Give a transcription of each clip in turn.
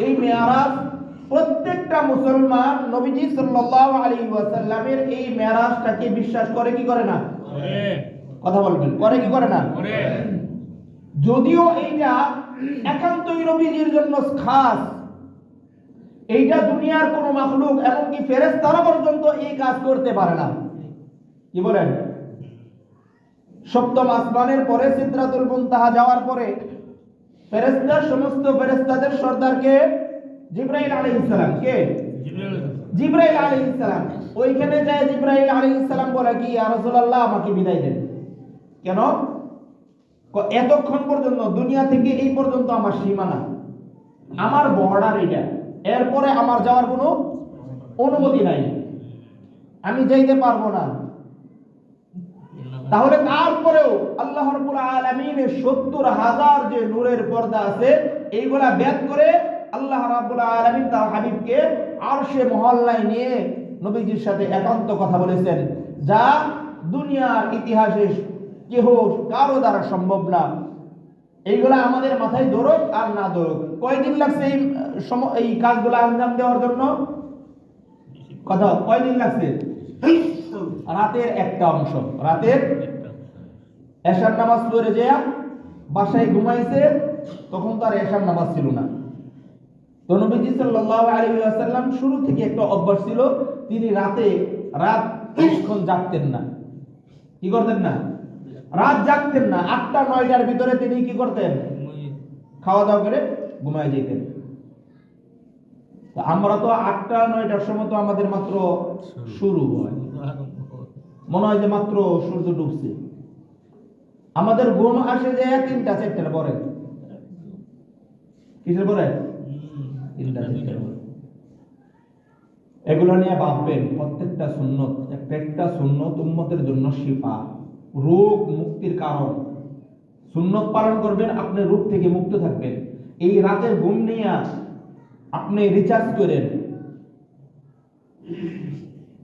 এই মেরাজ প্রত্যেকটা মুসলমান নবীজি সাল্লাল্লাহু আলাইহি ওয়াসাল্লামের এই মেরাজটাকে বিশ্বাস করে কি করে না? কথা বলবেন, করে কি করে না? যদিও এইটা একান্তই নবীজির জন্য খাস, এইটা দুনিয়ার কোনো মাখলুক এমনকি ফেরেশতারা পর্যন্ত এই কাজ করতে পারে না। কি বলেন? সপ্তম আসমানের পরে সিদরাতুল মুনতাহা যাওয়ার পরে ফেরেশতা, সমস্ত ফেরেশতাদের সর্দারকে জিবরাইল আলাইহিস সালাম, কে? জিবরাইল আলাইহিস সালাম। ওইখানে যায় জিবরাইল আলাইহিস সালাম বলে কি, ইয়া রাসূলুল্লাহ আমাকে বিদায় দেন। কেন? এতক্ষণ পর্যন্ত দুনিয়া থেকে এই পর্যন্ত আমার সীমানা, আমার বর্ডার এটা, এরপরে আমার যাওয়ার কোনো অনুমতি নাই, আমি যাইতে পারবো না। তাহলে তারপরেও আল্লাহ রাব্বুল আলামিনের ৭০,০০০ যে নূরের পর্দা আছে এইগুলা বেদ করে আল্লাহ রাব্বুল আলামিন তার হাবিবকে আরশে মহল্লায় নিয়ে নবীজির সাথে একান্ত কথা বলেছেন, যা দুনিয়ার ইতিহাসে কেহ কারো দ্বারা সম্ভব না। এইগুলা আমাদের মাথায় ধরুক আর না ধরুক, কয়দিন লাগছে এই কাজগুলো আঞ্জাম দেওয়ার জন্য? কথা, কয়দিন লাগছে? রাতের একটা অংশ, রাতের এশার নামাজ পড়ে যে বাসায় ঘুমাইছে, তখন তার এশার নামাজ ছিল না। তো নবীজি সাল্লাল্লাহু আলাইহি ওয়াসাল্লাম শুরু থেকে একটা অভ্যাস ছিল, তিনি রাত বেশিক্ষণ জাগতেন না। কি করতেন না? রাত জাগতেন না। ৮টা-৯টার ভিতরে তিনি কি করতেন? খাওয়া দাওয়া করে ঘুমায় যেতেন। আমরা তো ৮টা-৯টার সময় তো আমাদের মাত্র শুরু হয়, মনে হয় যে মাত্র সূর্য ডুবছে। আমাদের ঘুম আসে যে ৩টা-৪টার পরে। কিসের পরে? ৩টা-৪টার পরে। এগুলো নিয়ে ভাববেন, প্রত্যেকটা সুন্নত, একটা সুন্নত উম্মতের জন্য শিফা, রোগ মুক্তির কারণ। সুন্নত পালন করবেন, আপনি রোগ থেকে মুক্ত থাকবেন। এই রাতের ঘুম নিয়ে আপনি রিচার্জ করেন,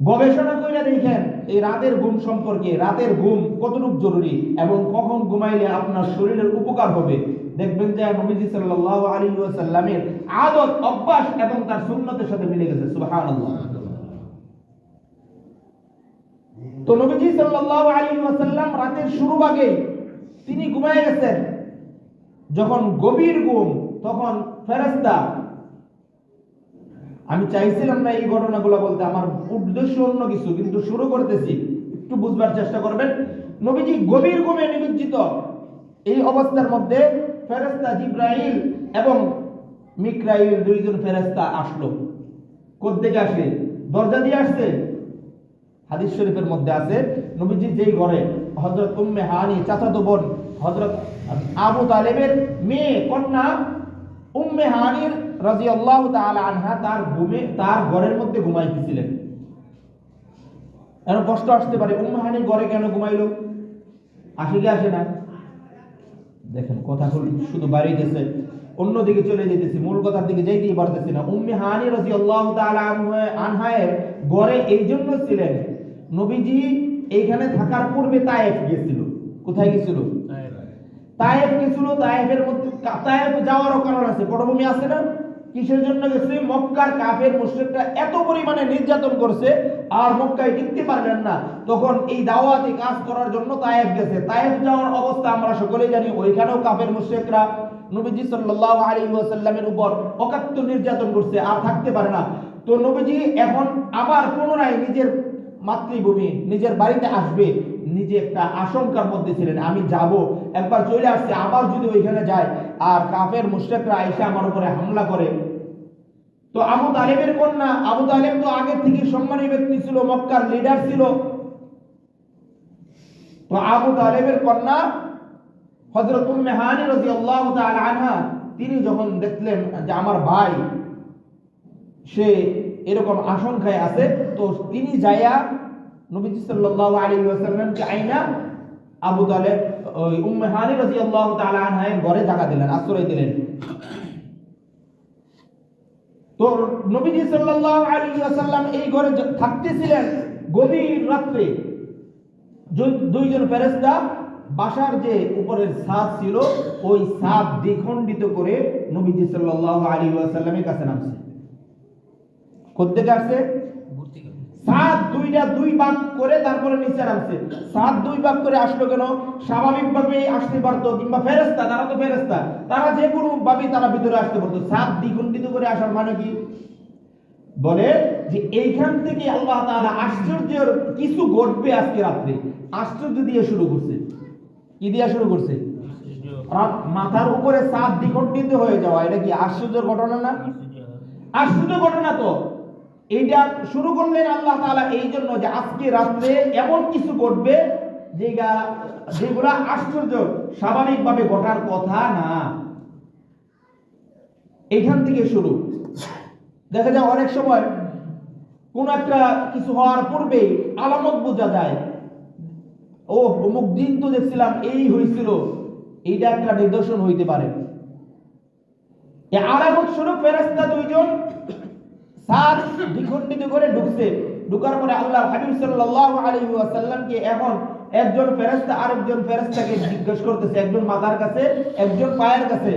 গবেষণা করে দেখেন এই রাতের ঘুম সম্পর্কে, রাতের ঘুম কতটুকু জরুরি এবং কখন ঘুমাইলে আপনার শরীরের উপকার হবে। দেখবেন যে নবীজি সাল্লাল্লাহু আলাইহি ওয়াসাল্লামের আদত, অভ্যাস এবং তার সুন্নতের সাথে মিলে গেছে। সুবহানাল্লাহ। তো নবীজি সাল্লাল্লাহু আলাইহি ওয়াসাল্লাম রাতের শুরু ভাগে তিনি ঘুমায় গেছেন। যখন গভীর ঘুম, তখন ফেরেশতা, আমি চাইছিলাম না এই ঘটনাগুলো বলতে, আমার উদ্দেশ্য অন্য কিছু, কিন্তু শুরু করতেছি, একটু বুঝবার চেষ্টা করবেন। নবীজি গভীর ঘুমে নিমজ্জিত, এই অবস্থার মধ্যে ফেরেশতা জিবরাইল এবং মিকাইল, দুইজন ফেরেশতা আসলো। কোথা থেকে আসে? দরজা দিয়ে আসছে। হাদিস শরীফের মধ্যে আছে, নবীজি যেই ঘরে হযরত উম্মে হানি, চাচাতো বোন হযরত আবু তালেবের মেয়ে কন্যা উম্মে হানির রাদিয়াল্লাহু তাআলা আনহা তার ঘরের মধ্যে ঘুমাইতেছিলেন। এর কষ্ট আসতে পারে, উম্মে হানির ঘরে কেন ঘুমাইলো? আসে কি আসে না? দেখেন কথা শুধু বাড়াইতেছে, অন্যদিকে চলে যেতেছি, মূল কথার দিকে যাইতেই পারতেছি না। উম্মে হানি রাদিয়াল্লাহু তাআলা আনহায়ের ঘরে এই জন্য ছিলেন, নবীজি এইখানে থাকার পূর্বে তায়েফ গিয়েছিল। কোথায় গিয়েছিল? তায়েফ গিয়েছিল। তায়েফের মধ্যে, তায়েফ যাওয়ারও কারণ আছে, পটভূমি আছে না? কিসের জন্য গেছে? মক্কার কাফের মুশরিকরা এত পরিমাণে নির্যাতন করছে, আর মক্কায় টিকতে পারলেন না, তখন এই দাওয়াতি কাজ করার জন্য তায়েফ গেছে। তায়েফ যাওয়ার অবস্থা আমরা সকলেই জানি, ওইখানেও কাফের মুশরিকরা নবীজি সাল্লাল্লাহু আলাইহি ওয়াসাল্লামের উপর অকাট্য নির্যাতন করছে, আর থাকতে পারে না। তো নবীজি এখন আবার পুনরায় নিজের মাতৃভূমি, নিজের বাড়িতে আসবে, নিজে একটা আশঙ্কার মধ্যে ছিলেন, আমি যাব, একবার চলে আসছে, আবার যদি ওইখানে যায় আর কাফের মুশরিকরা এসে আমার উপরে হামলা করে। তো আবু তালেবের কন্যা, আবু তালেব তো আগে থেকে সম্মানী ব্যক্তি ছিল, মক্কার লিডার ছিল। তো আবু তালেবের কন্যা হযরত উম্মে হানি রাদিয়াল্লাহু তাআলা আনহা, তিনি যখন দেখলেন যে আমার ভাই সে এরকম আশঙ্কায় আছে, তো তিনি যায়া নবীজি সাল্লাল্লাহু আলাইহি ওয়াসাল্লামকে আইনা আবু তালেব ওই উম্মে হানি রাদিয়াল্লাহু তাআলা আনহার ঘরে জায়গা দিলেন, আশ্রয় দিলেন। তো নবীজি সাল্লাল্লাহু আলাইহি ওয়াসাল্লাম এই ঘরে থাকতেছিলেন। গভীর রাতে দুইজন ফেরেশতা বাসার যে উপরের ছাদ ছিল ওই ছাদ দ্বিখণ্ডিত করে নবীজি সাল্লাল্লাহু আলাইহি ওয়াসাল্লামের কাছে নামছে। কোত্থেকে আসছে? ছাদ দুই ভাগ করে তারপরে নিচে নামছে। ছাদ দুই ভাগ করে আসলো কেন? স্বাভাবিকভাবে আসতে পারতো, কিংবা ফেরেশতা, তারা তো ফেরেশতা, তারা যে কোনো ভাবে তারা ভিতরে আসতে পারতো। ছাদ দ্বিখণ্ডিত করে আসার মানে কি? বলে যে এইখান থেকে আল্লাহ তাআলা আশ্চর্যের কিছু ঘটবে আজকে রাত্রে, আশ্চর্য দিয়ে শুরু করছে। কি দিয়ে শুরু করছে? মাথার উপরে ছাদ দ্বিখণ্ডিত হয়ে যাওয়া, এটা কি আশ্চর্যের ঘটনা না? আশ্চর্য ঘটনা তো। এইটা শুরু করলেন আল্লাহ তাআলা এই জন্য যে আজকে রাত্রে এমন কিছু ঘটবে যেগুলা আশ্চর্য, স্বাভাবিকভাবে ঘটার কথা না। এইখান থেকে শুরু। দেখা যায় অনেক সময় কোন একটা কিছু হওয়ার পূর্বে আলামত বোঝা যায়, ও অমুক দিন তো দেখছিলাম এই হয়েছিল, এইটা একটা নিদর্শন হইতে পারে। এই আলামত স্বরূপ ফেরেশতা দুইজন ছাদ দ্বিখণ্ডিত করে ঢুকছে। ঢুকার পরে আল্লাহর হাবিব সাল্লাল্লাহু আলাইহি ওয়াসাল্লামকে এখন একজন ফেরেশতা আরেকজন ফেরেশতাকে জিজ্ঞেস করতেছে, একজন মাথার কাছে একজন পায়ের কাছে।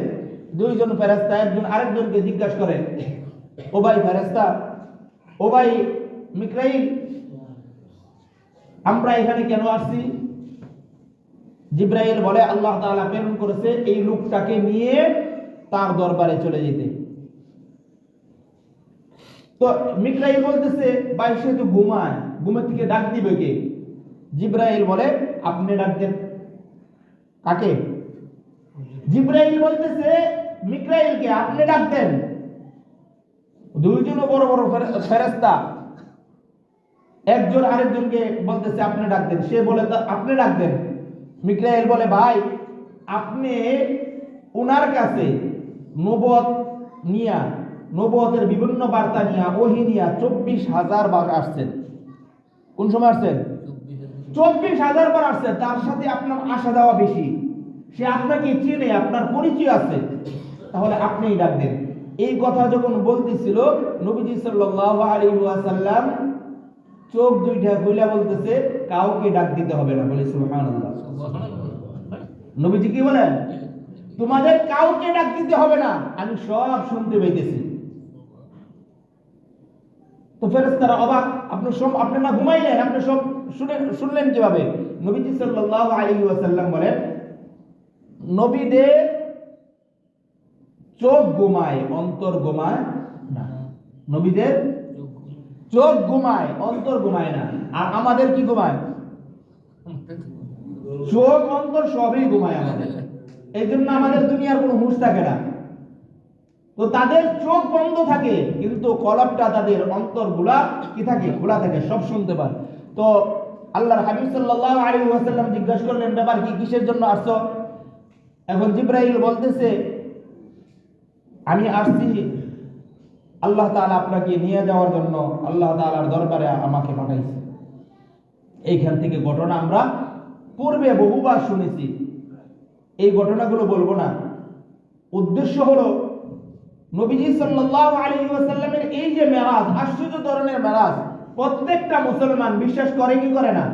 দুইজন ফেরেশতা একজন আরেকজনকে জিজ্ঞাসা করে, ও ভাই ফেরেশতা, ও ভাই মিকাইল, আমরা এখানে কেন আসছি? জিবরাইল বলে আল্লাহ তাআলা প্রেরণ করেছে এই লোকটাকে নিয়ে তার দরবারে চলে যেতে। তো মিকাইল বলতেছে, ভাই সে তো ঘুমায়, ঘুমের থেকে ডাক দিবে কে? জিবরাইল বলে, আপনি ডাক দেন। কাকে? জিবরাইল বলতেছে মিকাইলকে, আপনি ডাক দেন। দুইজন বড় বড় ফেরেশতা একজন আরেকজনকে বলতেছে আপনি ডাক দেন। সে বলে আপনি ডাক দেন। মিকাইল বলে, ভাই আপনি ওনার কাছে নবুয়ত নিয়া, নবুয়তের বিভিন্ন বার্তা নিয়া, ওহী নিয়া 24,000 বার আসছেন। কোন সময় আসছেন? 24,000 বার আসছেন। তার সাথে আপনার আসা যাওয়া বেশি, সে আপনাকে চিনে, আপনার পরিচয় আছে, তাহলে আপনিই ডাক দেন। এই কথা যখন বলতেছিল নবীজি সাল্লাল্লাহু আলাইহি ওয়াসাল্লাম চোখ দুইটা খুলে বলতেছে, কাউকে ডাক দিতে হবে না। বলে সুবহানাল্লাহ। নবীজি কি বলেন? তোমাদের কাউকে ডাক দিতে হবে না, আমি সব শুনতে পাইতেছি। তো ফেরেশতারা অবাক, আপনি না ঘুমাইলেন, আপনি সব শুনলেন কিভাবে? নবীজি সাল্লাল্লাহু আলাইহি ওয়াসাল্লাম বলেন, নবীদের চোখ ঘুমায়, অন্তর ঘুমায় না। নবীদের চোখ ঘুমায়, অন্তর ঘুমায় না। আর আমাদের কি ঘুমায়? চোখ অন্তর সবই ঘুমায় আমাদের। এই জন্য আমাদের দুনিয়ার কোনো হুঁশ থাকে না। তো তাদের চোখ বন্ধ থাকে, কিন্তু কলবটা, তাদের অন্তরগুলা কি থাকে? খোলা থাকে, সব শুনতে পায়। তো আল্লাহর হাবিব সাল্লাল্লাহু আলাইহি ওয়াসাল্লাম জিজ্ঞাসা করলেন, ব্যাপার কি, কিসের জন্য আসছো? এখন জিবরাইল বলতেছে, আমি আসছি আল্লাহ তাআলা আপনাকে নিয়ে যাওয়ার জন্য, আল্লাহ তাআলার দরবারে আমাকে পাঠাইছে। এইখান থেকে ঘটনা আমরা পূর্বে বহুবার শুনেছি, এই ঘটনাগুলো বলবো না। উদ্দেশ্য হলো নবীজি সাল্লাল্লাহু আলাইহি ওয়াসাল্লামের এই যে মেরাজ, আশ্চর্য ধরনের মেরাজ, প্রত্যেকটা মুসলমান বিশ্বাস করে কি করে না?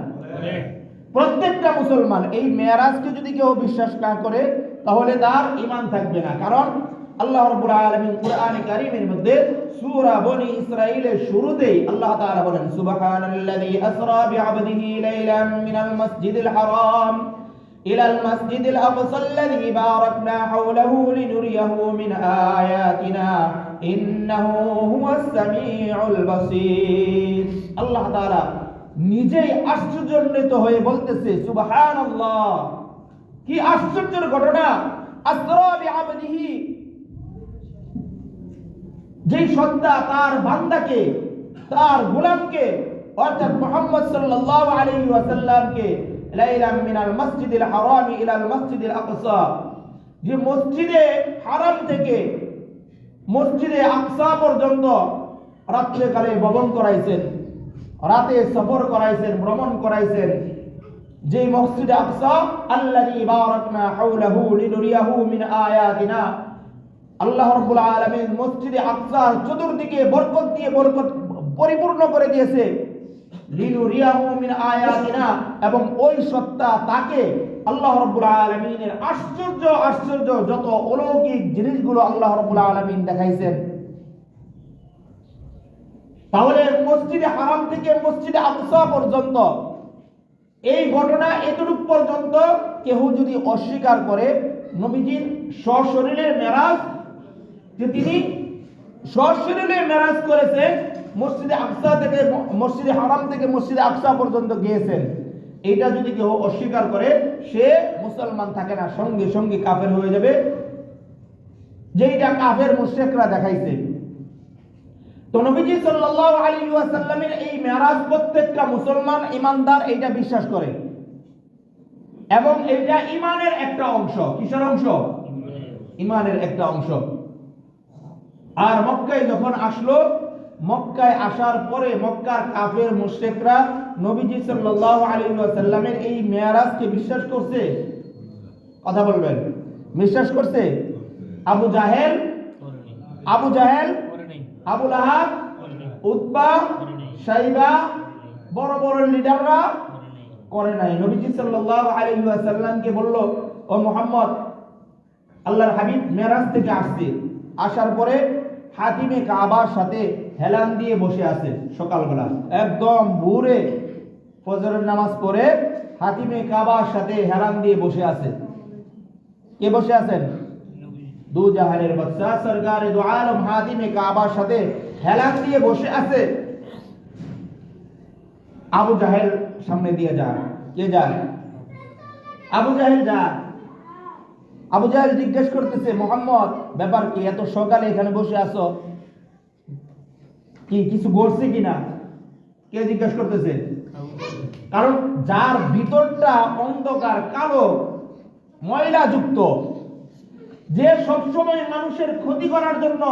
প্রত্যেকটা মুসলমান এই মেরাজকে যদি কেউ বিশ্বাস না করে তাহলে তার ঈমান থাকবে না। কারণ আল্লাহ রাব্বুল আলামিন কুরআনে কারীমের মধ্যে সূরা বনি ইসরাঈলের শুরুতেই আল্লাহ তাআলা বলেন, সুবহানাল্লাযী আসরা বিআবদিহি লাইলাম মিনাল মাসজিদিল হারাম ইলাল মাসজিদিল আকসাল্লাযী বারাকনা হাওলাহু লিনুরিয়াহু মিন আয়াতিনা ইন্নাহু হুয়াস সামিউল বাসীর। আল্লাহ তাআলা নিজেই আশ্চর্যান্বিত হয়ে বলতেছে, সুবহানাল্লাহ, কি আশ্চর্যের ঘটনা! আসরা বিআবদিহি, যেই সত্তা তার বান্দাকে, তার গোলামকে, অর্থাৎ মুহাম্মদ সাল্লাল্লাহু আলাইহি ওয়াসাল্লামকে লাইলাম মিনাল মাসজিদিল হারাম ইলাল মাসজিদিল আকসা, যে মসজিদে হারাম থেকে মসজিদে আকসা পর্যন্ত রাত্রিকালে ভ্রমণ করাইছেন, রাতে সফর করাইছেন, ভ্রমণ করাইছেন। যে মসজিদে আকসা আল্লাযী বারাকনা হাওলাহু লিনুরিয়াহু মিন আয়াতিনা, আল্লাহ রাব্বুল আলামিন মসজিদে আকসার চতুর্দিকে বরকত দিয়ে বরকত পরিপূর্ণ করে দিয়েছে। লিনুরিয়াহু মিন আয়াতিনা, এবং ওই সত্তা তাকে আল্লাহ রাব্বুল আলামিনের আশ্চর্য আশ্চর্য যত অলৌকিক জিনিসগুলো আল্লাহ রাব্বুল আলামিন দেখাইছেন। তাহলে মসজিদে হারাম থেকে মসজিদে আকসা পর্যন্ত এই ঘটনা এতটুকু পর্যন্ত কেউ যদি অস্বীকার করে, নবীজির সশরীরে মেরাজ, যে তিনি সশরীরে মেরাজ করেছেন, মসজিদে আকসা থেকে মসজিদে হারাম থেকে মসজিদে আকসা পর্যন্ত গিয়েছেন, এইটা যদি কেউ অস্বীকার করে সে মুসলমান থাকে না, সঙ্গে সঙ্গে কাফের হয়ে যাবে, যেটা কাফের মুশরিকরা দেখাইছে। তো নবীজি সাল্লাল্লাহু আলাইহি ওয়াসাল্লামের এই মেরাজ প্রত্যেকটা মুসলমান ইমানদার এইটা বিশ্বাস করে, এবং এটা ইমানের একটা অংশ। কিসের অংশ? ইমানের একটা অংশ। আর মক্কায় যখন আসলো, মক্কায় আসার পরে মক্কার কাফের মুশরিকরা নবীজি সাল্লাল্লাহু আলাইহি ওয়াসাল্লামের এই মেরাজকে বিশ্বাস করছে। কথা বলবেন, বিশ্বাস করছে? আবু জাহেল, আবু লাহাব, উতবা, শাইবা, বড় বড় লিডাররা করে নাই। নবীজি সাল্লাল্লাহু আলাইহি ওয়াসাল্লামকে বলল, ও মুহাম্মদ, আল্লাহর হাবিব মেরাজ থেকে আসছে, আসার পরে হাতিমে কাবার সাথে হেলান দিয়ে বসে আছে। সকালবেলা একদম ভোরে ফজরের নামাজ পড়ে হাতিমে কাবার সাথে হেলান দিয়ে বসে আছে। কে বসে আছেন? দু জাহানের বাদশা সরকারে দু আলম হাতিমে কাবার সাথে হেলান দিয়ে বসে আছে। আবু জাহেল সামনে দিয়ে যায়। কে যায়? আবু জাহেল যায়। আবু জাহেল জিজ্ঞেস করতেছে, মুহাম্মদ, ব্যাপার কি, এত সকালে এখানে বসে আছো, কি কিছু ঘটছে কিনা? কে জিজ্ঞেস করতেছে? কারণ যার ভিতরটা অন্ধকার, কালো, ময়লা যুক্ত, যে সবসময় মানুষের ক্ষতি করার জন্য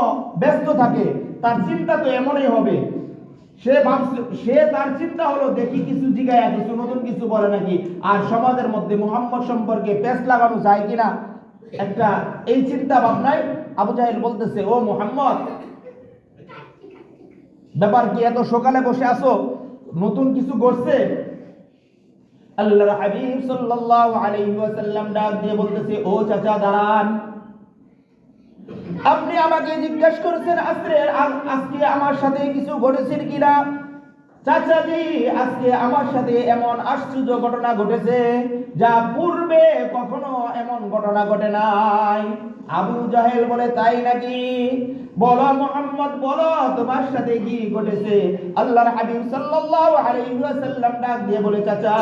ব্যস্ত থাকে, তার চিন্তা তো এমনই হবে। সে তার চিন্তা হলো, দেখি কিছু জিগায়া কিছু নতুন কিছু বলে নাকি, আর সমাজের মধ্যে মুহাম্মদ সম্পর্কে পেস্ট লাগানো যায় কিনা, একটা এই চিন্তা ভাবনায় আবু জাহেল বলতেছে, ও মুহাম্মদ, ব্যাপার কি, এত সকালে বসে আছো, নতুন কিছু ঘটছে? আল্লাহর হাবিব সাল্লাল্লাহু আলাইহি ওয়াসাল্লাম ডাক দিয়ে বলতেছে, ও চাচা দাঁড়ান, আপনি আমাকে জিজ্ঞেস করেছেন আজকে আমার সাথে কিছু ঘটেছে কিনা? চাচাজি, আজকে আমার সাথে এমন আশ্চর্য ঘটনা ঘটেছে যা পূর্বে কখনো এমন ঘটনা ঘটে নাই। আবু জাহেল বলে, তাই নাকি? বলো মুহাম্মদ, বলো তোমার সাথে কি ঘটেছে? আল্লাহর হাবিব সাল্লাল্লাহু আলাইহি ওয়াসাল্লাম ডাক দিয়ে বলে, চাচা,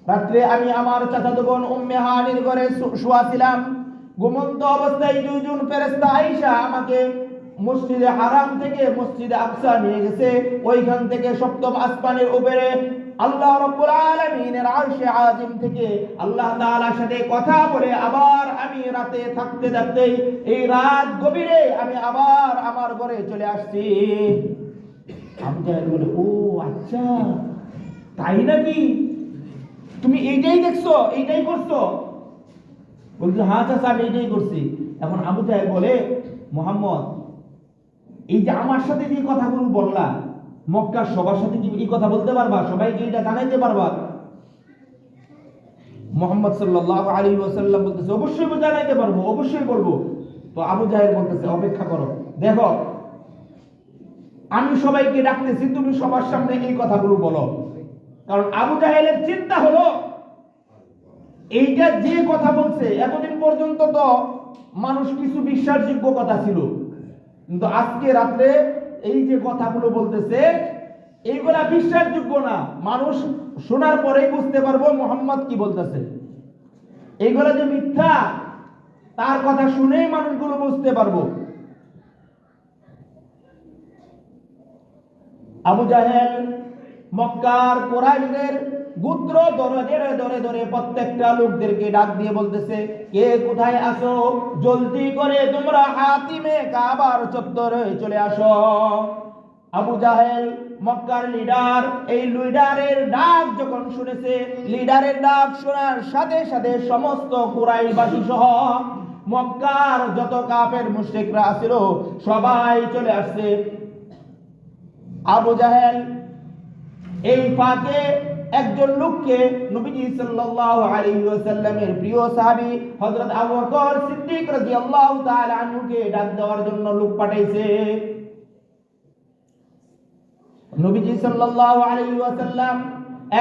রাত্রে আমি আমার চাচাতো বোন উম্মে হানির ঘরে শুয়া ছিলাম। ঘুমন্ত অবস্থায় দুইজন ফেরেশতা আয়েশা আমাকে মসজিদে হারাম থেকে মসজিদে আকসা নিয়ে গেছে। ওইখান থেকে সপ্তম আসমানের উপরে আল্লাহ রাব্বুল আলামিনের আরশে আজিম থেকে আল্লাহ তাআলার সাথে কথা বলে আবার আমি রাতে থাকতে থাকতে এই রাত গভীরে আমি আবার আমার ঘরে চলে আসছি। আমি যাই বলে, ও আচ্ছা, তাই নাকি? তুমি এইটাই দেখছো, এইটাই করছো? বলছে, হ্যাঁ চাচা, আমি এইটাই করছি। এখন আবু জাহেল বলে, মুহাম্মদ, এই যে আমার সাথে যে কথাগুলো বললা, মক্কার সবার সাথে কি এই কথা বলতে পারবা? সবাইকে এটা জানাইতে পারবা? মুহাম্মদ সাল্লাল্লাহু আলাইহি ওয়াসাল্লাম বলতেছে, অবশ্যই জানাইতে পারবো, অবশ্যই বলবো। তো আবু জাহেল বলতেছে, অপেক্ষা করো, দেখো আমি সবাইকে ডাকতেছি, তুমি সবার সামনে এই কথাগুলো বলো। কারণ আবু জাহেলের চিন্তা হলো, এইটা যে কথা বলছে, এতদিন পর্যন্ত তো মানুষ কিছু বিশ্বাসযোগ্য কথা ছিল, কিন্তু আজকে রাত্রে এই যে কথাগুলো বলতেছে, এইগুলা বিশ্বাসযোগ্য না। মানুষ শোনার পরেই বুঝতে পারবো মুহাম্মদ কি বলতেছে। এইগুলা যে মিথ্যা, তার কথা শুনেই মানুষগুলো বুঝতে পারবো। আবু জাহেল মক্কার কুরাইশদের গোত্র ধরে ধরে প্রত্যেকটা লোকদেরকে ডাক দিয়ে বলতেছে, কে কোথায় আসো, জলদি করে তোমরা হাতিমে কাবার চত্বরে চলে আসো। আবু জাহেল মক্কার লিডার, এই লিডারের ডাক যখন শুনেছে, লিডারের ডাক শোনার সাথে সাথে সমস্ত কুরাইশবাসী সহ মক্কার যত কাফের মুশরিকরা ছিল সবাই চলে আসছে। আবু জাহেল এই ফাঁকে একজন লোককে নবীজি সাল্লাল্লাহু আলাইহি ওয়াসাল্লামের প্রিয় সাহাবী হযরত আবু বকর সিদ্দিক রাদিয়াল্লাহু তাআলা আনহুকে ডাক দেওয়ার জন্য লোক পাঠাইছে। নবীজি সাল্লাল্লাহু আলাইহি ওয়াসাল্লাম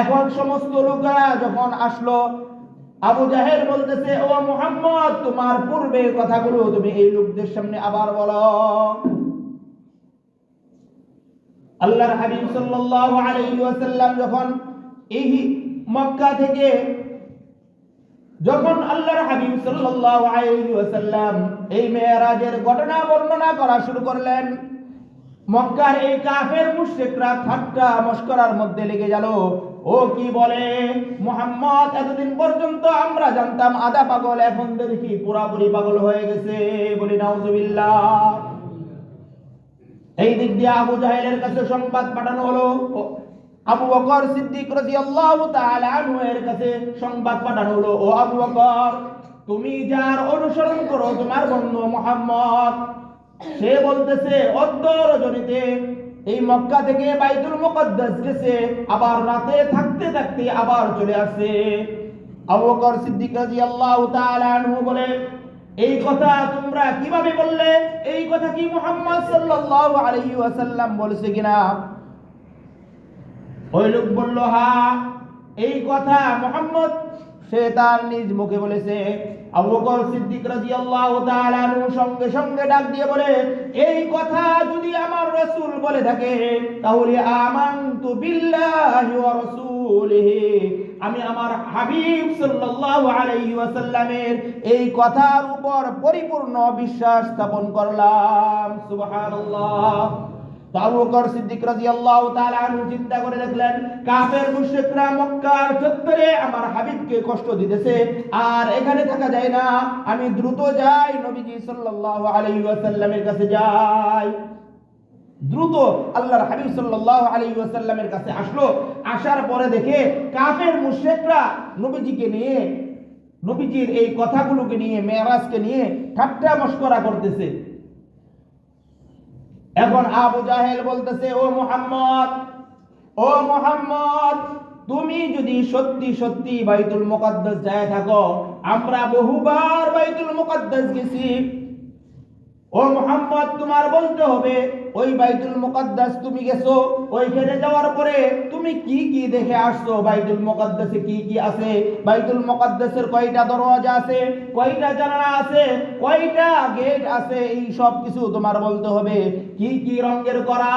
এখন সমস্ত লোকেরা যখন আসলো, আবু জাহেল বলতেছে, ও মুহাম্মদ, তোমার পূর্বের কথাগুলো তুমি এই লোকদের সামনে আবার বলো। আল্লাহর হাবিব সাল্লাল্লাহু আলাইহি ওয়াসাল্লাম যখন এই মক্কা থেকে যখন আল্লাহর হাবিব সাল্লাল্লাহু আলাইহি ওয়াসাল্লাম এই মেরাজের ঘটনা বর্ণনা করা শুরু করলেন, মক্কার এই কাফের মুশরিকরা ঠাট্টা মশকরার মধ্যে লেগে গেল। ও কি বলে, মুহাম্মদ এতদিন পর্যন্ত আমরা জানতাম আধা পাগল, এখন দেখি পুরাপুরি পাগল হয়ে গেছে। বলি নাউজুবিল্লাহ। এই দিক দিয়ে আবু জাহেলের কাছে সংবাদ পাঠানো হলো, আবু বকর সিদ্দিক রাদিয়াল্লাহু তাআলা আনহু এর কাছে সংবাদ পাঠানো হলো, ও আবু বকর, তুমি যার অনুসরণ করো তোমার বন্ধু মুহাম্মদ, সে বলতেছে অদ্য রজনীতে এই মক্কা থেকে বাইতুল মুকদ্দাস গেছে, আবার রাতে থাকতে থাকতে আবার চলে আসছে। আবু বকর সিদ্দিক রাদিয়াল্লাহু তাআলা আনহু বলে, এই কথা তোমরা কিভাবে বললে? এই কথা কি মুহাম্মদ সাল্লাল্লাহু আলাইহি ওয়াসাল্লাম বলেছে কিনা? ওই লোক বলল, হ্যাঁ, এই কথা মুহাম্মদ সে তার নিজ মুখে বলেছে। আবু বকর সিদ্দিক রাদিয়াল্লাহু তাআলা আনহু সঙ্গে সঙ্গে ডাক দিয়ে বলে, এই কথা যদি আমার রাসূল বলে থাকে তাহলে আমানতু বিল্লাহি ওয়া রাসূলিহি, আমি আমার হাবিব সাল্লাল্লাহু আলাইহি ওয়াসাল্লামের এই কথার উপর পরিপূর্ণ বিশ্বাস স্থাপন করলাম। সুবহানাল্লাহ। আবু বকর সিদ্দিক রাদিয়াল্লাহু তাআলা আনহু চিন্তা করে দেখলেন, কাফের মুশরিকরা মক্কার চত্বরে আমার হাবিবকে কষ্ট দিতেছে, আর এখানে থাকা যায় না, আমি দ্রুত যাই নবীজি সাল্লাল্লাহু আলাইহি ওয়াসাল্লামের কাছে যাই। দ্রুত আল্লাহর হাবিব সাল্লাল্লাহু আলাইহি ওয়াসাল্লামের কাছে আসলো। আসার পরে দেখে কাফের মুশরিকরা নবীজিকে নিয়ে, নবীজির এই কথাগুলোকে নিয়ে, মেরাজকে নিয়ে ঠাট্টা মশকরা করতেছে। এখন আবু জাহেল বলতেছে, ও মুহাম্মদ, তুমি যদি সত্যি সত্যি বাইতুল মুকদ্দাস যায় থাকো, আমরা বহুবার বাইতুল মুকদ্দাস গেছি, ও মুহাম্মদ তোমার বলতে হবে ওই বাইতুল মুকদ্দাস তুমি গেছো, ওইখানে যাওয়ার পরে তুমি কি কি দেখে আসছো, বাইতুল মুকদ্দাসে কি কি আছে, বাইতুল মুকদ্দাসের কয়টা দরওয়াজা আছে, কয়টা জানালা আছে, কয়টা গেট আছে, এই সব কিছু তোমার বলতে হবে। কি কি রঙের করা,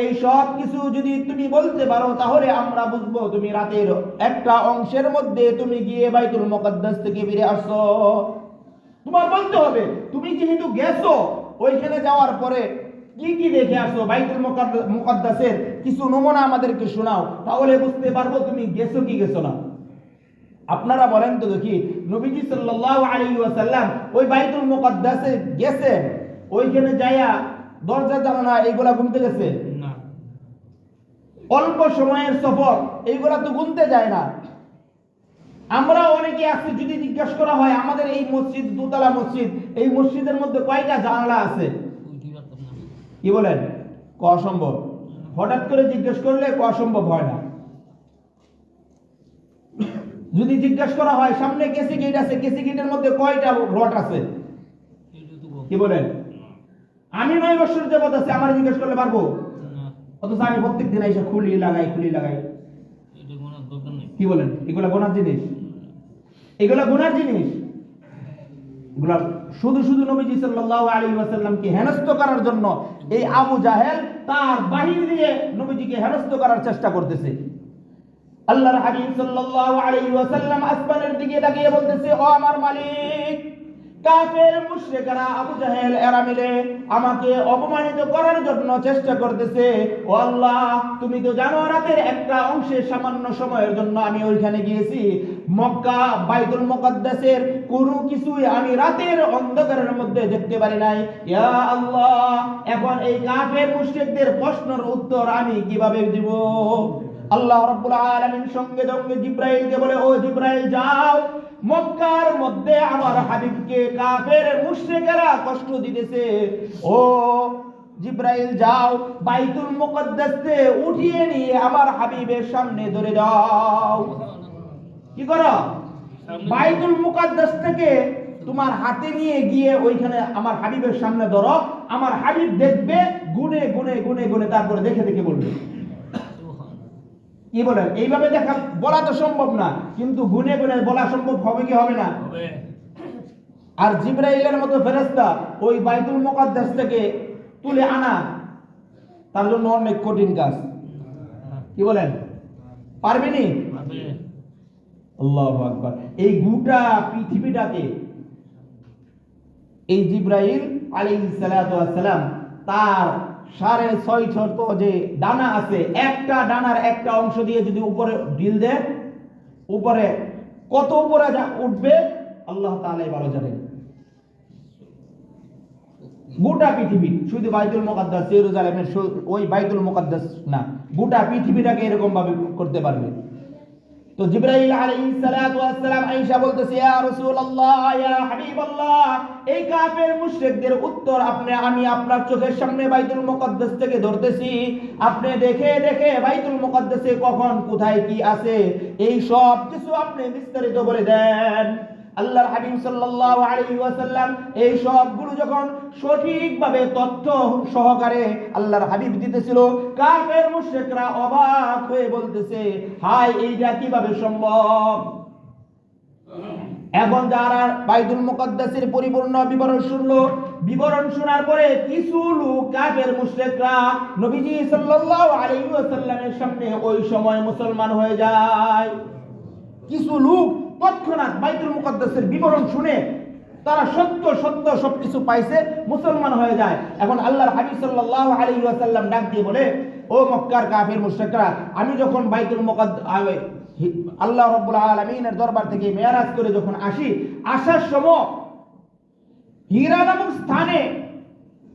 এই সব কিছু যদি তুমি বলতে পারো তাহলে আমরা বুঝবো তুমি রাতের একটা অংশের মধ্যে তুমি গিয়ে বাইতুল মুকদ্দাস থেকে ফিরে আসছো। তোমার বলতে হবে তুমি যেহেতু গেছো, ওইখানে যাওয়ার পরে কি কি দেখে আসো, বাইতুল মুকদ্দাসের কিছু নমুনা আমাদেরকে শোনাও, তাহলে বুঝতে পারবো তুমি গেছো কি গেছো না। আপনারা বলেন তো দেখি, নবীজি সাল্লাল্লাহু আলাইহি ওয়াসাল্লাম ওই বাইতুল মুকদ্দাসে গেছে, ওইখানে যায়া দরজা জানালা এইগুলা গুনতে গেছে না? অল্প সময়ের সফর, এইগুলা তো গুনতে যায় না। আমরা অনেকে আছি, যদি জিজ্ঞাসা করা হয় আমাদের এই মসজিদ দোতলা মসজিদ, এই মসজিদের মধ্যে কয়টা জানালা আছে, কি বলেন? অসম্ভব। হঠাৎ করে জিজ্ঞেস করলে অসম্ভব হয় না। যদি জিজ্ঞাসা করা হয় সামনে কেসি গেট আছে, কেসি গেটের মধ্যে কয়টা রড আছে, কি বলেন? আমি 9 বছর যাবত আছে, আমার জিজ্ঞেস করলে পারবো? অথচ আমি প্রত্যেক দিন এসে খুলি লাগাই। কি বলেন? এগুলা গোনার জিনিস, এগুলা গুনার জিনিস। এগুলা শুধু শুধু নবীজি সাল্লাল্লাহু আলাইহি ওয়াসাল্লামকে হেনস্থ করার জন্য এই আবু জাহেল তার বাহিনী দিয়ে নবীজিকে হেনস্থ করার চেষ্টা করতেছে। আল্লাহর হাবিব সাল্লাল্লাহু আলাইহি ওয়াসাল্লাম আসমানের দিকে তাকিয়ে বলতেছে, ও আমার মালিক, কাফের মুশরিকরা আবু জাহেল এরা মিলে আমাকে অপমানিত করার জন্য চেষ্টা করতেছে। ও আল্লাহ, তুমি তো জানো রাতের একটা অংশে সামান্য সময়ের জন্য আমি ওইখানে গিয়েছি, মক্কা বাইতুল মুকদ্দাসের কোনো কিছুই আমি রাতের অন্ধকারের মধ্যে দেখতে পারি নাই। ইয়া আল্লাহ, এখন এই কাফের মুশরিকদের প্রশ্নের উত্তর আমি কিভাবে দিব? আল্লাহ রাব্বুল আলামিন সঙ্গে সঙ্গে জিবরাইলকে বলে, ও জিবরাইল যাও, মক্কার মধ্যে আমার হাবিবকে কাফের মুশরিকেরা কষ্ট দিতেছে, ও জিব্রাইল যাও বাইতুল মুকদ্দাসে উঠিয়ে নিয়ে আমার হাবিবের সামনে ধরে দাও। কি করো? বাইতুল মুকদ্দাস থেকে তোমার হাতে নিয়ে গিয়ে ওইখানে আমার হাবিবের সামনে ধরো। আমার হাবিব দেখবে, গুনে গুনে গুনে গুনে তারপরে দেখে দেখে বলবে। কি বলেন? এইভাবে দেখা বলা তো সম্ভব না, কিন্তু গুনে গুনে বলা সম্ভব হবে কি হবে না? আর জিব্রাইলের মতো ফেরেশতা ওই বাইতুল মুকদ্দাস থেকে তুলে আনা তার জন্য অনেক কঠিন কাজ। কি বলেন? পারবেনি? আল্লাহু আকবার। এই গোটা পৃথিবীটাকে এই জিব্রাইল আলাইহিস সালাতু ওয়াস সালাম তার 6.5 যে ডানা আছে, একটা ডানার একটা অংশ দিয়ে যদি উপরে ঢিল দেয়, উপরে কত উপরে উঠবে আল্লাহ তাআলাই ভালো জানেন। গোটা পৃথিবী, শুধু বাইতুল মুকদ্দাস জেরুজালেমের ওই বাইতুল মুকদ্দাস না, গোটা পৃথিবীটাকে এরকম ভাবে করতে পারবে। তো জিবরাইল আলাইহিস সালাতু ওয়াস সালাম আয়েশা বলতেছে, ইয়া রাসূলুল্লাহ, ইয়া হাবিবাল্লাহ, এই কাফের মুশরিকদের উত্তর আমি আপনার চোখের সামনে বাইতুল মুকদ্দাস থেকে ধরতেছি, আপনি দেখে দেখে বাইতুল মুকদ্দাসে কখন কোথায় কি আছে এই সব কিছু আপনি বিস্তারিত বলে দেন। আল্লাহর হাবিব সাল্লাল্লাহু আলাইহি ওয়াসাল্লাম এই সবগুলো যখন সঠিকভাবে তথ্য সহকারে আল্লাহর হাবিব দিতেছিল, কাফের মুশরিকরা অবাক হয়ে বলতেছে, হায় এইটা কিভাবে সম্ভব? এখন যারা বাইতুল মুকদ্দাসের পরিপূর্ণ বিবরণ শুনলো, বিবরণ শোনার পরে কিছু লোক কাফের মুশরিকরা নবীজি সাল্লাল্লাহু আলাইহি ওয়াসাল্লামের সামনে ওই সময় মুসলমান হয়ে যায়। কিছু লোক তৎক্ষণাৎ বাইতুল মুকদ্দাসের বিবরণ শুনে তারা সত্য সত্য সবকিছু পাইছে, মুসলমান হয়ে যায়। এখন আল্লাহর হাবিব সাল্লাল্লাহু আলাইহি ওয়াসাল্লাম ডাক দিয়ে বলে, ও মক্কার কাফের মুশরিকরা, আমি যখন বাইতুল মুকদ্দাস আল্লাহ রাব্বুল আলামিনের দরবার থেকে মেরাজ করে যখন আসার সময় হীরা নামক স্থানে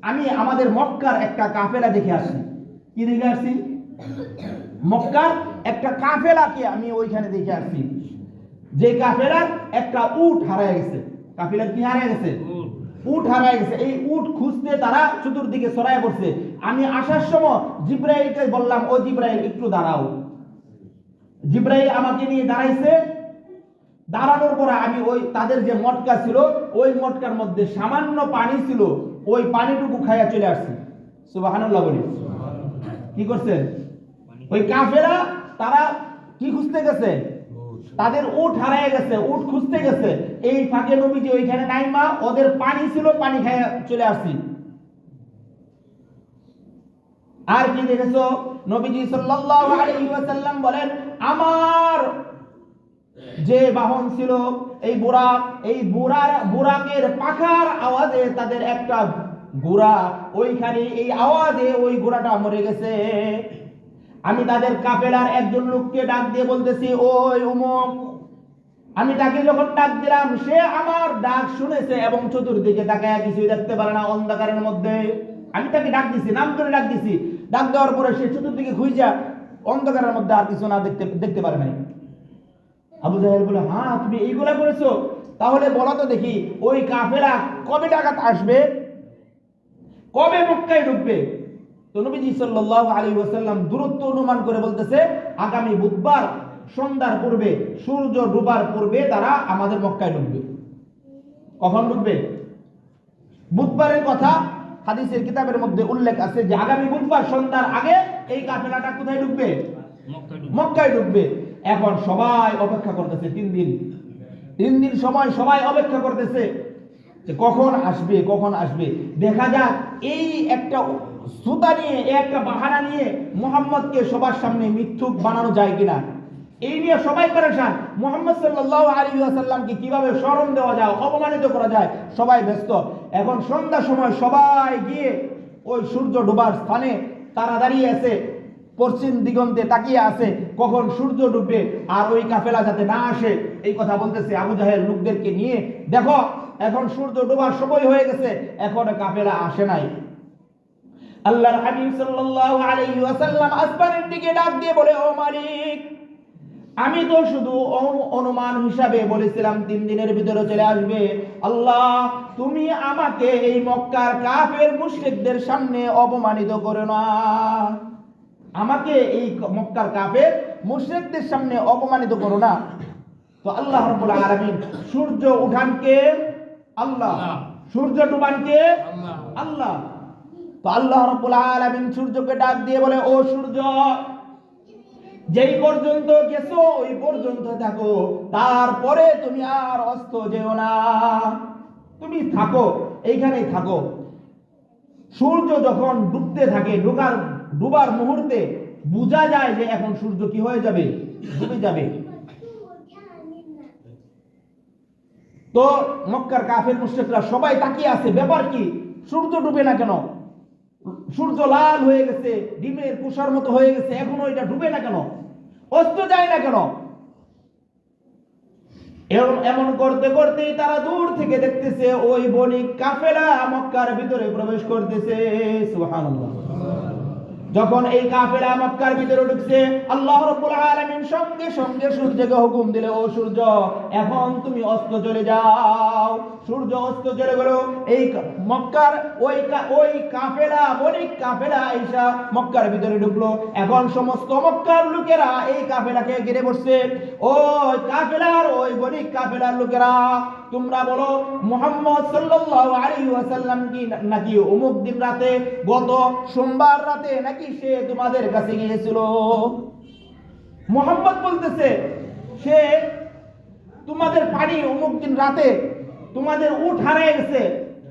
আমি আমাদের মক্কার একটা কাফেলা দেখে আসি। কি দেখে আসি? মক্কার একটা কাফেলাকে আমি ওইখানে দেখে আসছি, যে কাফেলার একটা উট হারায় গেছে। কাফেলার কি হারায় গেছে? উট হারায় গেছে। এই উট খুঁজতে তারা চতুর্দিকে ছড়ায় পড়ছে। আমি আসার সময় জিব্রাইলকে বললাম, ও জিব্রাইল একটু দাঁড়াও। জিব্রাইল আমাকে নিয়ে দাঁড়াইছে। দাঁড়ানোর পরে আমি ওই তাদের যে মটকা ছিল, ওই মটকার মধ্যে সামান্য পানি ছিল, ওই পানিটুকু খাইয়া চলে আসছি। সুবহানাল্লাহ বলি। কি করছেন? ওই কাফেরা তারা কি খুঁজতে গেছে? তাদের উট হারায় গেছে, উট খুঁজতে গেছে। এই ফাঁকে নবীজি ওইখানে নাই, মা ওদের পানি ছিল, পানি খাইয়া চলে আসছি। আর কি দেখেছো? নবীজি সাল্লাল্লাহু আলাইহি ওয়াসাল্লাম বলেন, আমার যে বাহন ছিল এই বুরাক, এই বুরাকের পাখার আওয়াজে তাদের একটা ঘোড়া ওইখানে এই আওয়াজে ওই ঘোড়াটা মরে গেছে। আমি তাদের কাফেলার একজন লোককে ডাক দিয়ে বলতেছি, ওই উমুক। আমি তাকে যখন ডাক দিলাম, সে আমার ডাক শুনেছে এবং চতুর্দিকে তাকায় কিছুই দেখতে পারে না অন্ধকারের মধ্যে। আমি তাকে ডাক দিছি, নাম করে ডাক দিছি। ডাক দেওয়ার পরে সে চতুর্দিকে খুঁজা অন্ধকারের মধ্যে আর কিছু না দেখতে পারে নাই। আবু জাহেল বলে, হ্যাঁ তুমি এইগুলা করেছো? তাহলে বলো তো দেখি, ওই কাফেলা কবে ডাকাত আসবে, কবে মক্কায় ঢুকবে? তো নবীজি সাল্লাল্লাহু আলাইহি ওয়াসাল্লাম দূরত্ব অনুমান করে বলতেছে, আগামী বুধবার সন্ধ্যার পূর্বে, সূর্য ডুবার পূর্বে তারা আমাদের মক্কায় ঢুকবে। কখন ঢুকবে? বুধবারের কথা হাদিসের কিতাবের মধ্যে উল্লেখ আছে যে আগামী বুধবার সন্ধ্যার আগে এই কাফেলাটা কোথায় ঢুকবে? মক্কায় ঢুকবে। এখন সবাই অপেক্ষা করতেছে 3 দিন সময় সবাই অপেক্ষা করতেছে যে কখন আসবে, কখন আসবে। দেখা যাক এই একটা সুতা নিয়ে, একটা বাহানা নিয়ে মুহাম্মদকে সবার সামনে মিথ্যুক বানানো যায় কিনা, এই নিয়ে সবাই পেরেশান। মুহাম্মদ সাল্লাল্লাহু আলাইহি ওয়াসাল্লামকে কিভাবে শরম দেওয়া যায়, অপমানিত করা যায়, সবাই ব্যস্ত। এখন সন্ধ্যার সময় সবাই গিয়ে ওই সূর্য ডোবার স্থানে তারা দাঁড়িয়ে আছে, পশ্চিম দিগন্তে তাকিয়ে আছে কখন সূর্য ডুববে আর ওই কাফেলা যাতে না আসে, এই কথা বলতেছে আবু জাহেল লোকদেরকে নিয়ে। দেখো এখন সূর্য ডোবার সময় হয়ে গেছে, এখন কাফেলা আসে নাই। আল্লাহর হাবিব সাল্লাল্লাহু আলাইহি ওয়াসাল্লাম আসমানের দিকে ডাক দিয়ে বলে, ও মালিক, আমি তো শুধু অনুমান হিসাবে বলেছিলাম 3 দিনের ভিতরে চলে আসবে। আল্লাহ তুমি আমাকে এই মক্কার কাফের মুশরিকদের সামনে অপমানিত করো না, আমাকে এই মক্কার কাফের মুশরিকদের সামনে অপমানিত করো না। তো আল্লাহ রাব্বুল আলামিন সূর্য উঠানকে আল্লাহ, সূর্য ডুবানকে আল্লাহ। তো আল্লাহ রাব্বুল আলামিন সূর্যকে ডাক দিয়ে বলে, ও সূর্য, যেই পর্যন্ত গেছো ওই পর্যন্ত থাকো, তারপরে তুমি আর অস্ত যেও না, তুমি থাকো, এইখানেই থাকো। সূর্য যখন ডুবতে থাকে, ডুবার মুহূর্তে বোঝা যায় যে এখন সূর্য কি হয়ে যাবে, ডুবে যাবে। তো মক্কার কাফের মুশরিকরা সবাই তাকিয়ে আছে, ব্যাপার কি, সূর্য ডুবে না কেন, সূর্য লাল হয়ে গেছে, ডিমের কুষার মতো হয়ে গেছে, এখনো এটা ডুবে না কেন, অস্ত যায় না কেন। এমন করতে করতেই তারা দূর থেকে দেখতেছে ওই বণিক কাফেলা মক্কার ভিতরে প্রবেশ করতেছে। সুবহানাল্লাহ। যখন এই কাফেলা মক্কার ভিতরে ঢুকছে, আল্লাহ রাব্বুল আলামিন সঙ্গে সঙ্গে সূর্যকে হুকুম দিলে, ও সূর্য, এখন তুমি অস্ত চলে যাও। সূর্য অস্ত চলে গেল। এই মক্কার ওই কাফেলা, বণিক কাফেলা আইসা মক্কার ভিতরে ঢুকলো। এখন সমস্ত মক্কার লোকেরা এই কাফেলাকে ঘিরে বসছে। ওই কাফেলার, ওই বণিক কাফেলার লোকেরা, তোমরা বলো মুহাম্মদ সাল্লাল্লাহু আলাইহি ওয়াসাল্লাম কি নাকি অমুক দিন রাতে, গত সোমবার রাতে নাকি সে তোমাদের কাছে গিয়েছিল। মুহাম্মদ বলতেছে সে তোমাদের পানি অমুক দিন রাতে, তোমাদের উট হারিয়ে গেছে,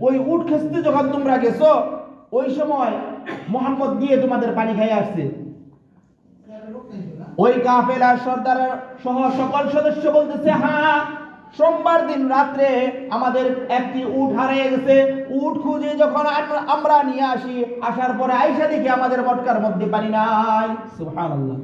ওই উট খুঁজতে যখন তোমরা গেছো ওই সময় মুহাম্মদ গিয়ে তোমাদের পানি খাইয়ে আসছে। ওই কাফেলার সর্দার সহ সকল সদস্য বলতেছে, হ্যাঁ, সোমবার দিন রাত্রে আমাদের একটি উট হারিয়ে গেছে। উট খুঁজে যখন আমরা নিয়ে আসি, আসার পরে আয়েশা দেখি আমাদের মটকার মধ্যে পানি নাই। সুবহানাল্লাহ।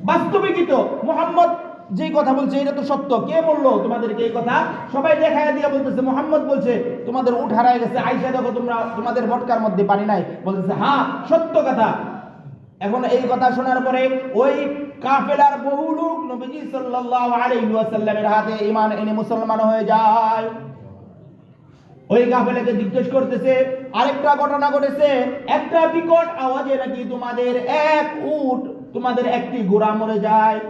বাস্তবিকই তো মুহাম্মদ যে কথা বলছে এটা তো সত্য। কে বললো তোমাদেরকে এই কথা? সবাই দেখায় দিয়ে বলতেছে মুহাম্মদ বলছে তোমাদের উট হারিয়ে গেছে, আয়েশা দেখো তোমাদের মটকার মধ্যে পানি নাই। বলতেছে হ্যাঁ, সত্য কথা। এখন এই কথা শোনার পরে ওই কাফেলার বহু লোক নবীজি সাল্লাল্লাহু আলাইহি ওয়াসাল্লামের হাতে ঈমান এনে মুসলমান হয়ে যায়। ওই কাফেলাকে জিজ্ঞেস করতেছে, আরেকটা ঘটনা ঘটেছে, একটা বিকট আওয়াজে নাকি তোমাদের এক উট, তোমাদের একটি ঘোড়া মরে যায়।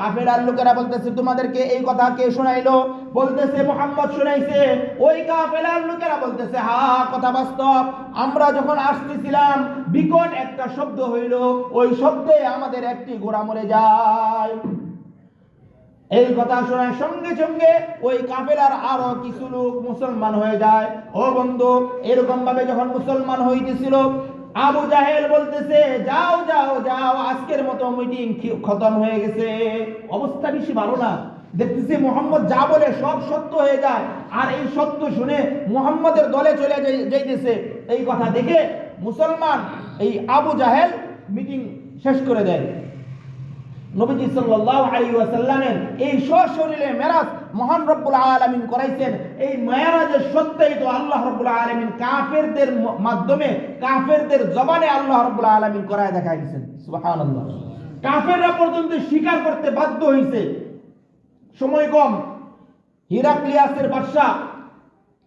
কাফেলার লোকেরা বলতেছে তোমাদেরকে এই কথা কে শোনাইলো? বলতেছে মুহাম্মদ শোনাইছে। ওই কাফেলার লোকেরা বলতেছে হ্যাঁ, কথা বাস্তব, আমরা যখন আসতেছিলাম বিকট একটা শব্দ হইল, ওই শব্দে আমাদের একটি ঘোড়া মরে যায়। এই কথা শোনার সঙ্গে সঙ্গে ওই কাফেলার আরো কিছু লোক মুসলমান হয়ে যায়। ও বন্ধু, এরকম ভাবে যখন মুসলমান হইতেছিল, আবু জাহেল বলতেছে যাও যাও যাও, আজকের মতো মিটিং খতম হয়ে গেছে। অবস্থা বেশি ভালো না। দেখতেছি মুহাম্মদ যা বলে সব সত্য হয়ে যায়, আর এই সত্য শুনে মুহাম্মদের দলে চলে যাইতেছে। এই কথা দেখে মুসলমান এই আবু জাহেল মিটিং শেষ করে দেয়। নবীজি সাল্লাল্লাহু আলাইহি ওয়াসাল্লামের এই সশরীরে মেরাজ মহান রব্বুল আলামিন করাইছেন। এই মেরাজের সত্যই তো আল্লাহ রব্বুল আলামিন কাফেরদের মাধ্যমে, কাফেরদের জবানে আল্লাহ রব্বুল আলামিন করায় দেখাইছেন। সুবহানাল্লাহ। কাফেররা পর্যন্ত স্বীকার করতে বাধ্য হয়েছে। সময় কম, হিরাক্লিয়াসের বাদশা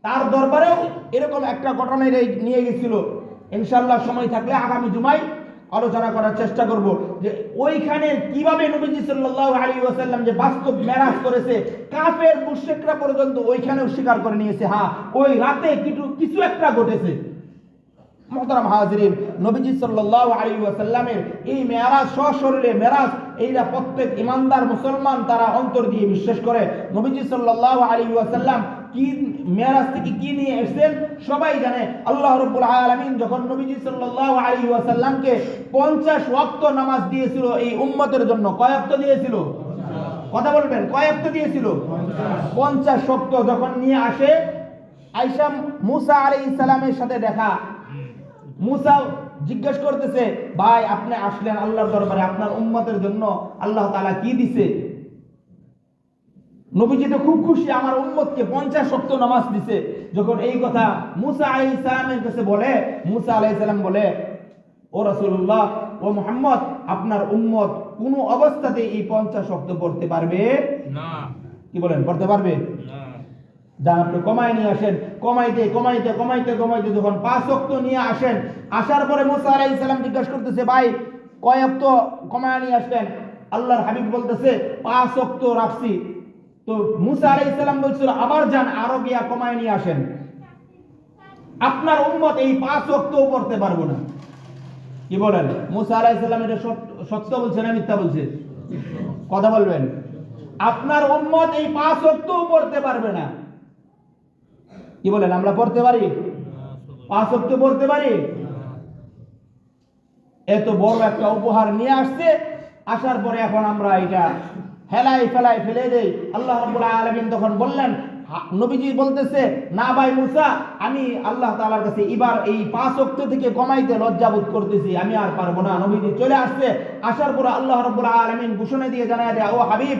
তার দরবারেও এরকম একটা ঘটনা নিয়ে গেছিল। ইনশাআল্লাহ সময় থাকলে আগামী জুমায় আলোচনা করার চেষ্টা করব যে ওইখানে কিভাবে নবীজি সাল্লাল্লাহু আলাইহি ওয়াসাল্লাম যে বাস্তব মেরাজ করেছে, কাফের মুশরিকরা পর্যন্ত ওইখানেও স্বীকার করে নিয়েছে হ্যাঁ ওই রাতে কিছু একটা ঘটেছে। মুহতারাম হাজিরিন, নবীজি সাল্লাল্লাহু আলাইহি ওয়াসাল্লামের এই মেরাজ, সশরীরে মেরাজ, এইটা প্রত্যেক ইমানদার মুসলমান তারা অন্তর দিয়ে বিশ্বাস করে। নবীজি সাল্লাল্লাহু আলাইহি ওয়াসাল্লাম কি মেরাজ থেকে কি নিয়ে এসেছেন সবাই জানে। আল্লাহ রাব্বুল আলামিন যখন নবীজি সাল্লাল্লাহু আলাইহি ওয়াসাল্লামকে 50 ওয়াক্ত নামাজ দিয়েছিল এই উম্মতের জন্য, কয় ওয়াক্ত দিয়েছিল? কথা বলবেন, কয় ওয়াক্ত দিয়েছিল? 50 ওয়াক্ত। যখন নিয়ে আসে, আয়েশা মুসা আলাইহিস সালামের সাথে দেখা। মুসা জিজ্ঞেস করতেছে, ভাই আপনি আসলেন আল্লাহর দরবারে, আপনার উম্মতের জন্য আল্লাহ তাআলা কি দিছে? নবীজি তো খুব খুশি, আমার উম্মতকে 50 ওয়াক্ত নামাজ দিছে। যখন এই কথা মুসা আলাইহিস সালামের কাছে বলে, মুসা আলাইহিস সালাম বলে, ও রাসূলুল্লাহ, ও মুহাম্মদ, আপনার উম্মত কোন অবস্থাতে এই 50 ওয়াক্ত পড়তে পারবে না। কি বলেন, পড়তে পারবে না? যা আপনি কমায় নিয়ে আসেন, কমাইতে কমাইতে কমাইতে কমাইতে যখন 5 ওয়াক্ত নিয়ে আসেন, আসার পরে মুসা আলাইহিস সালাম জিজ্ঞাসা করতেছে, ভাই কয় ওয়াক্ত কমায় নিয়ে আসলেন? আল্লাহর হাবিব বলতেছে 5 ওয়াক্ত রাখছি। তো মুসা আলাইহিস সালাম বলছিল, আবার যান, আরো গিয়া কমায় নিয়ে আসেন। আপনার উম্মত এই 5 ওয়াক্তও পড়তে পারবো না। কি বলেন? মুসা আলাইহিস সালাম এটা সত্য বলছে না মিথ্যা বলছে? কথা বলবেন। আপনার উম্মত এই 5 ওয়াক্তও পড়তে পারবে না। কি বলেন, আমরা পড়তে পারি? 5 ওয়াক্ত পড়তে পারি? এত বড় একটা উপহার নিয়ে আসছে, আসার পরে এখন আমরা এটা হেলাই ফেলাই ফেলে দেই। আল্লাহ রাব্বুল আলামিন তখন বললেন, নবীজি বলতেছে, না ভাই মুসা, আমি আল্লাহ তাআলার কাছে এবার এই 5 ওয়াক্ত থেকে কমাইতে লজ্জাবোধ করতেছি, আমি আর পারবো না। নবীজি চলে আসছে, আসার পরে আল্লাহ রাব্বুল আলামিন ঘোষণা দিয়ে জানায় দেয়, ও হাবিব,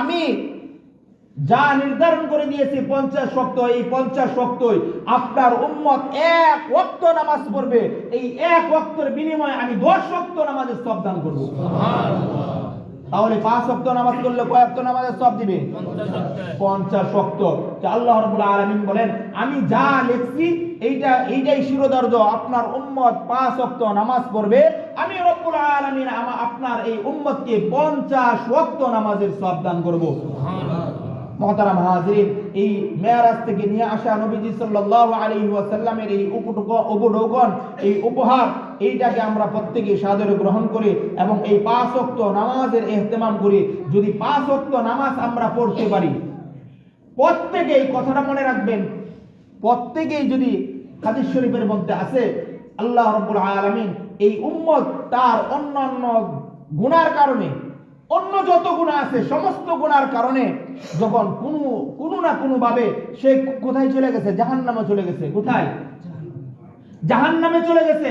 আমি যা নির্ধারণ করে দিয়েছি 50 ওয়াক্ত, এই 50 ওয়াক্তই আপনার উম্মত 1 ওয়াক্ত নামাজ পড়বে। এই 1 ওয়াক্তের বিনিময়ে আমি 10 ওয়াক্ত নামাজের সওয়াব দান করব। সুবহানাল্লাহ। তাহলে 5 ওয়াক্ত নামাজ পড়লে কয় ওয়াক্ত নামাজের সওয়াব দিবে? 50 ওয়াক্ত। যে আল্লাহ রাব্বুল আলামিন বলেন, আমি যা লিখছি এইটাই শিরোধার্য, আপনার উম্মত 5 ওয়াক্ত নামাজ পড়বে, আমি রব্বুল আলামিন আপনার এই উম্মতকে 50 ওয়াক্ত নামাজের সওয়াব দান করব। সুবহানাল্লাহ। মুহতারাম হাজিরিন, এই মেরাজ থেকে নিয়ে আসা নবীজি সাল্লাল্লাহু আলাইহি ওয়াসাল্লামের এই উপঢৌকন, এই উপহার, এইটাকে আমরা প্রত্যেকে সাদরে গ্রহণ করি এবং এই 5 ওয়াক্ত নামাজের ইহতিমাম করি। যদি 5 ওয়াক্ত নামাজ আমরা পড়তে পারি, প্রত্যেকেই কথাটা মনে রাখবেন, প্রত্যেকেই যদি হাদিস শরীফের মধ্যে আছে, আল্লাহ রাব্বুল আলামিন এই উম্মত তার অন্যান্য গুনার কারণে, অন্য যত গুনাহ আছে সমস্ত গুনার কারণে যখন কোনো না কোনো ভাবে সে কোথায় চলে গেছে? জাহান্নামে চলে গেছে। কোথায়? জাহান্নামে চলে গেছে।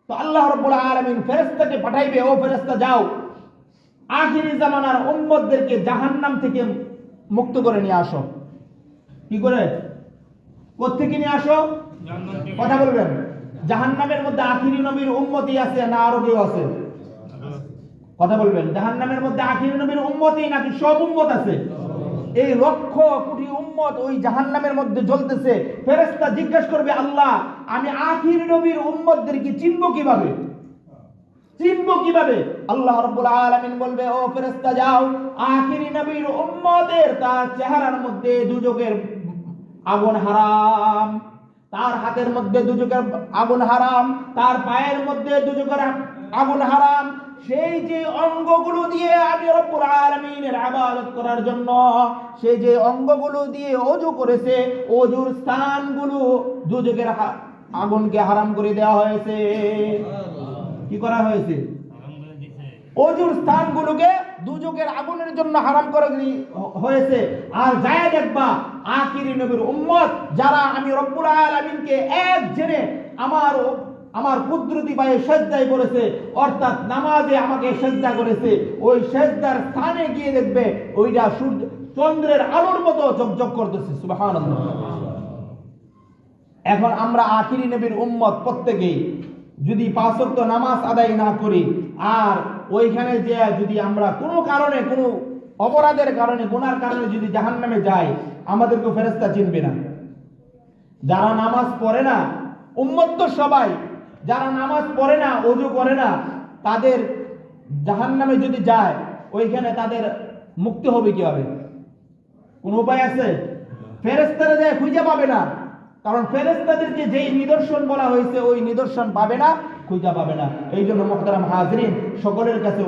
তো আল্লাহ রাব্বুল আলামিন ফেরেশতাকে পাঠাইবে, ও ফেরেশতা যাও, আখিরি জামানার উম্মতদেরকে জাহান্নাম থেকে মুক্ত করে নিয়ে আসো। কি করে? কোত্থেকে নিয়ে আসো? কথা বলবেন। জাহান্নামের মধ্যে আখিরি নবীর উম্মতই আছে না আরো কেউ আছে? কথা বলবেন। জাহান্নামের মধ্যে আখিরি নবীর উম্মতই নাকি সব উম্মত আছে? এই লক্ষ কোটি উম্মত ওই জাহান্নামের মধ্যে জ্বলতেছে। ফেরেশতা জিজ্ঞেস করবে, আল্লাহ, আমি আখিরি নবীর উম্মতদেরকে চিনব কিভাবে? চিনব কিভাবে? আল্লাহ রাব্বুল আলামিন বলবে, ও ফেরেশতা যাও, আখিরি নবীর উম্মতের তার চেহারার মধ্যে দুজকের আগুন হারাম, তার হাতের মধ্যে দুজকের আগুন হারাম, তার পায়ের মধ্যে দুজকের আগুন হারাম। সেই যে অঙ্গগুলো দিয়ে আমি রব্বুল আলামিনের ইবাদত করার জন্য সেই যে অঙ্গগুলো দিয়ে ওযু করেছে, ওযুর স্থানগুলো দুজকের আগুনকে হারাম করে দেওয়া হয়েছে। কি করা হয়েছে? ওযুর স্থানগুলোকে দুজকের আগুনের জন্য হারাম করে হয়েছে। আর যায় দেখবা আখিরি নবীর উম্মত যারা আমি রব্বুল আলামিনকে এক জেনে আমার কুদরতি পায়ে সেজদায় করেছে, অর্থাৎ নামাজে আমাকে সেজদা করেছে, ওই সেজদার স্থানে গিয়ে দেখবে ওইটা সূর্য চন্দ্রের আলোর মতো ঝকঝক করতেছে। সুবহানাল্লাহ। এখন আমরা আখিরি নবীর উম্মত প্রত্যেকেই যদি 5 ওয়াক্ত নামাজ আদায় না করি, আর ওইখানে যে যদি আমরা কোনো কারণে, কোনো অপরাধের কারণে, গুনার কারণে যদি জাহান্নামে যাই, আমাদেরকে ফেরেশতা চিনবে না। যারা নামাজ পড়ে না, উম্মত তো সবাই, যারা নামাজ পড়ে না, ওযু করে না, তাদের জাহান্নামে যদি যায়, ওইখানে তাদের মুক্তি হবে কিভাবে? কোন উপায় আছে? ফেরেশতারা যায় খুঁজে পাবে না, কারণ ফেরেশতাদেরকে যেই নিদর্শন বলা হয়েছে ওই নিদর্শন পাবে না, খুঁজে পাবে না। এই জন্য মুহতারাম হাজিরিন, সকলের কাছে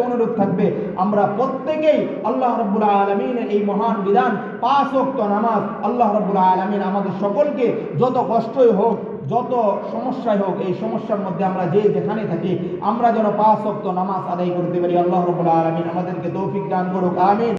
অনুরোধ থাকবে আমরা প্রত্যেকেই আল্লাহ রাব্বুল আলামিনের এই মহান বিধান 5 ওয়াক্ত নামাজ, আল্লাহ রাব্বুল আলামিন আমাদের সকলকে যত কষ্টই হোক, যত সমস্যাই হোক, এই সমস্যার মধ্যে আমরা যেখানে থাকি, আমরা যেন 5 ওয়াক্ত নামাজ আদায় করতে পারি। আল্লাহ রাব্বুল আলামিন আমাদেরকে তৌফিক দান করুক। আমিন।